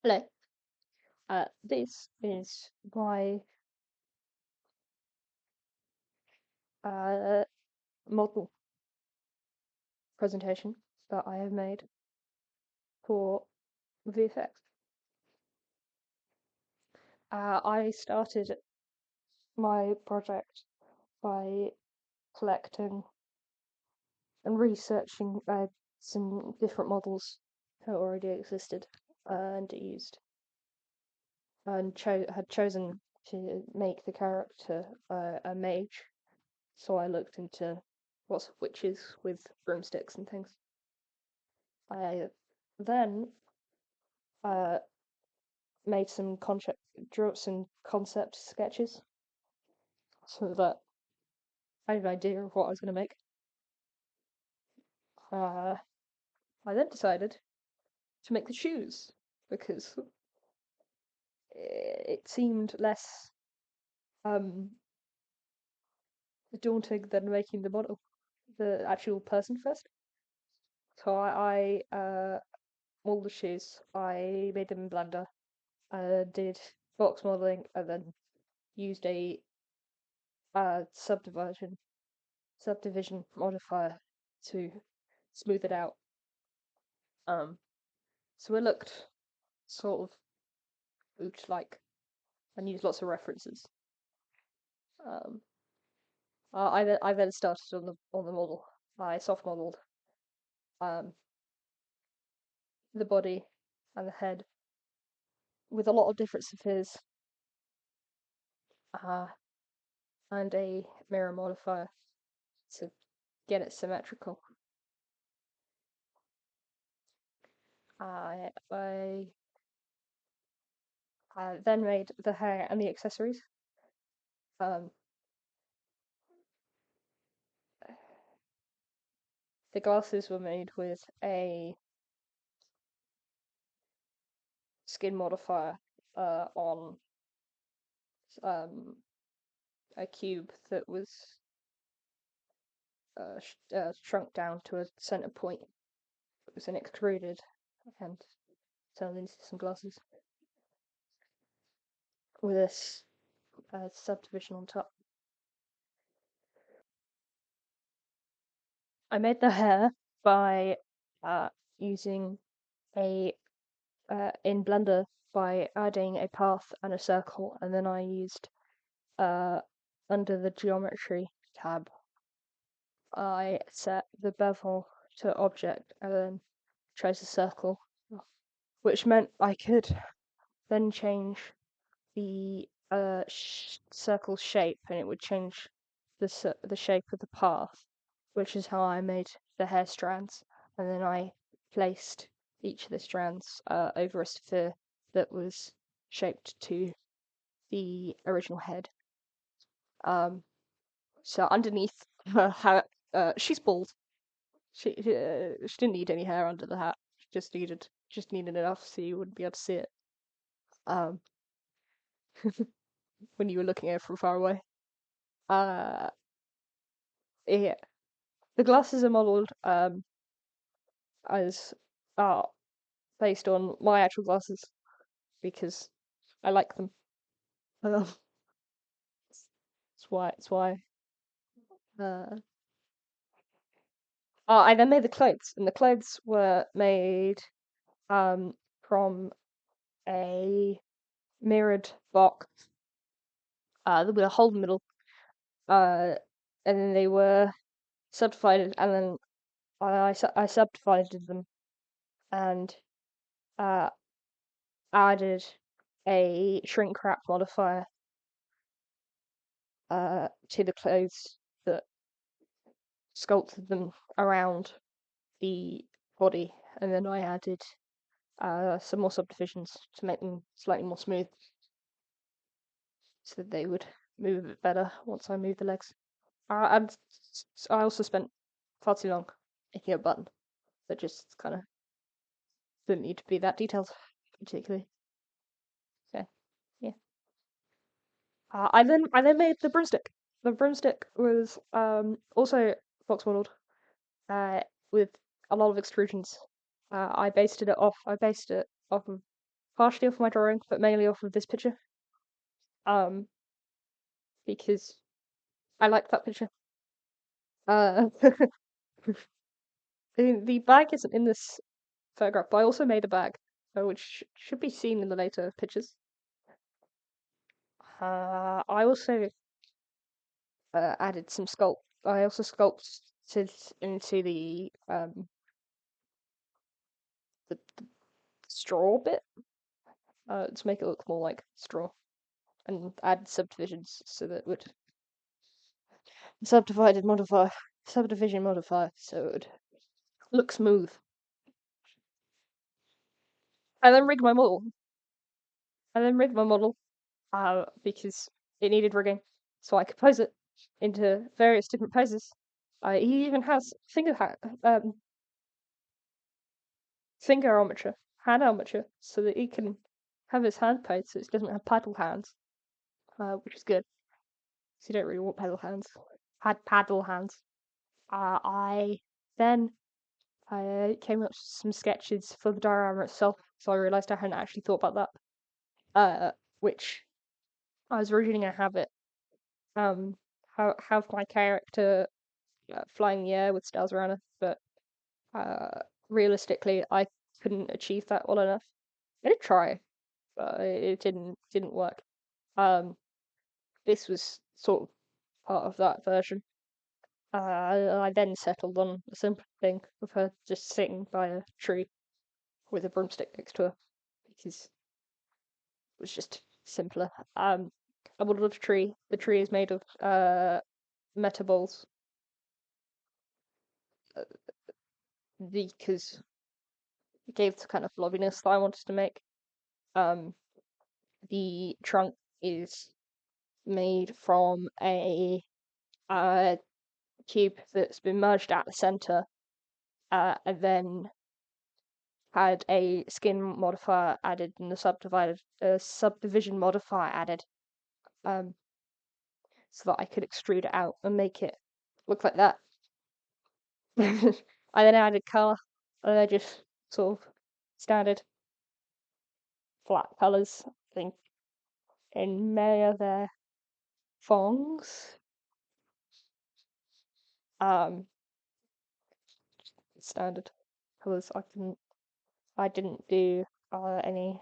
Hello. This is my uh, model presentation that I have made for VFX. I started my project by collecting and researching some different models that already existed and used, and had chosen to make the character a mage. So I looked into lots of witches with broomsticks and things. I then uh, made some drew up some concept sketches so that I had an idea of what I was going to make. Uh, I then decided to make the shoes because it seemed less um, daunting than making the model, the actual person first. So I molded the shoes. I made them in Blender. Did box modeling and then used a subdivision modifier to smooth it out. So it looked sort of boot-like and used lots of references. Um, I then started on the model. I soft modeled um, the body and the head with a lot of different spheres uh, and a mirror modifier to get it symmetrical. I then made the hair and the accessories. Um, the glasses were made with a skin modifier on um, a cube that was shrunk down to a center point. It was then extruded and turned into some glasses with this subdivision on top. I made the hair by using a in Blender by adding a path and a circle, and then I used under the geometry tab, I set the bevel to object and then chose a circle, which meant I could then change the circle's shape, and it would change the shape of the path, which is how I made the hair strands. And then I placed each of the strands over a sphere that was shaped to the original head. So underneath her hat, she's bald. She didn't need any hair under the hat. She just needed enough so you wouldn't be able to see it. Um, when you were looking at it from far away. Uh, yeah, the glasses are modelled as are based on my actual glasses because I like them. That's why. It's why. Uh, I then made the clothes, and the clothes were made from a mirrored box with a hole in the middle. And then they were subdivided, and then I subdivided them and uh, added a shrink wrap modifier to the clothes that sculpted them around the body, and then I added some more subdivisions to make them slightly more smooth, so that they would move a bit better once I moved the legs. And I also spent far too long making a button that just kind of didn't need to be that detailed, particularly. So yeah. I then made the broomstick. The broomstick was also box modelled with a lot of extrusions. I based it off of partially off my drawing, but mainly off of this picture. Because I liked that picture. The bag isn't in this photograph, but I also made a bag, which should be seen in the later pictures. I also added some sculpt. I also sculpted into the straw bit to make it look more like straw, and add subdivisions so that it would subdivision modifier, so it would look smooth. I then rigged my model. Because it needed rigging, so I could pose it into various different poses. He even has finger armature, hand armature, so that he can have his hand posed so it doesn't have paddle hands, which is good. So you don't really want paddle hands. I then came up with some sketches for the diorama itself, so I realised I hadn't actually thought about that. Which I was originally going to have my character fly in the air with stars around her, but realistically, I couldn't achieve that well enough. I did try, but it didn't work. This was sort of part of that version. I then settled on a simple thing of her just sitting by a tree with a broomstick next to her because it was just simpler. I modeled a tree. The tree is made of metaballs because it gave the kind of blobbiness that I wanted to make. The trunk is made from a cube that's been merged at the center, and then had a skin modifier added and the subdivision modifier added, so that I could extrude it out and make it look like that. I then added color, and they're just sort of standard flat colors. I think in many of their fongs. Standard colors. I didn't do any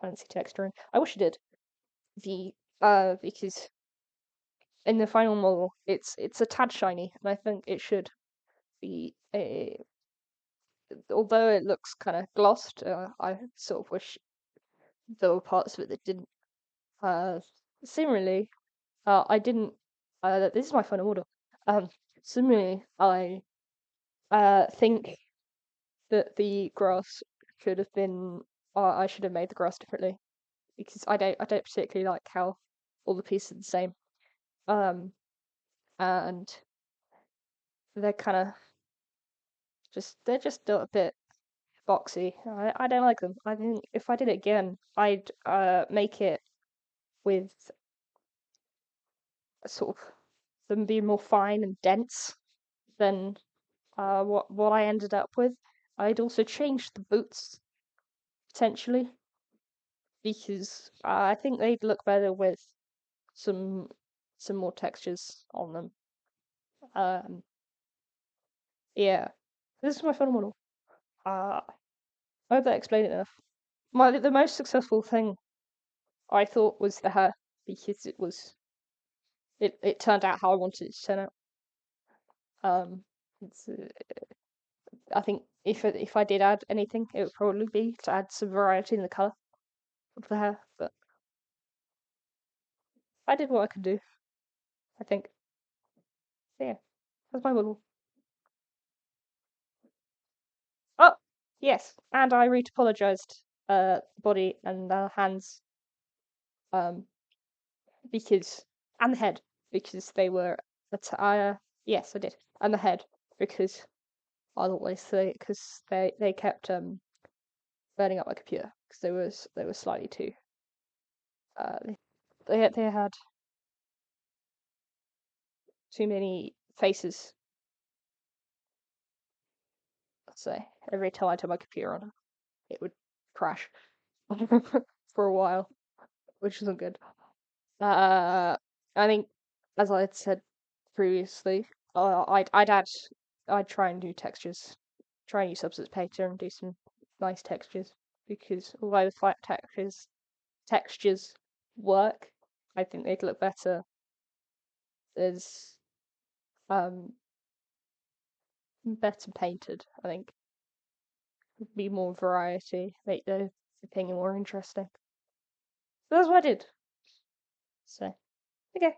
fancy texturing. I wish I did. Because in the final model, it's a tad shiny, and I think it should be although it looks kind of glossed. I sort of wish there were parts of it that didn't. Similarly, I didn't. This is my final model. Similarly, I think that the grass should have been. I should have made the grass differently because I don't particularly like how all the pieces are the same. And they're kind of they're just a bit boxy. I don't like them. I think if I did it again, I'd make it with sort of them being more fine and dense than what I ended up with. I'd also change the boots potentially because I think they'd look better with some more textures on them. Yeah, this is my final model. I hope that explained it enough. The most successful thing I thought was the hair because it turned out how I wanted it to turn out. It's, I think if I did add anything, it would probably be to add some variety in the color of the hair. But I did what I could do. I think. So yeah, that's my model. Oh yes, and I re-topologized the body and the hands because and the head because they were yes I did, and the head because otherwise they kept burning up my computer because they were slightly too uh they had too many faces. So every time I turned my computer on, it would crash. for a while, which isn't good. Uh, I think, as I had said previously, I'd try and do textures, try and use Substance Painter and do some nice textures because although the flat textures work, I think they'd look better as better painted. I think be more variety, make the thing more interesting. So that's what I did. So okay.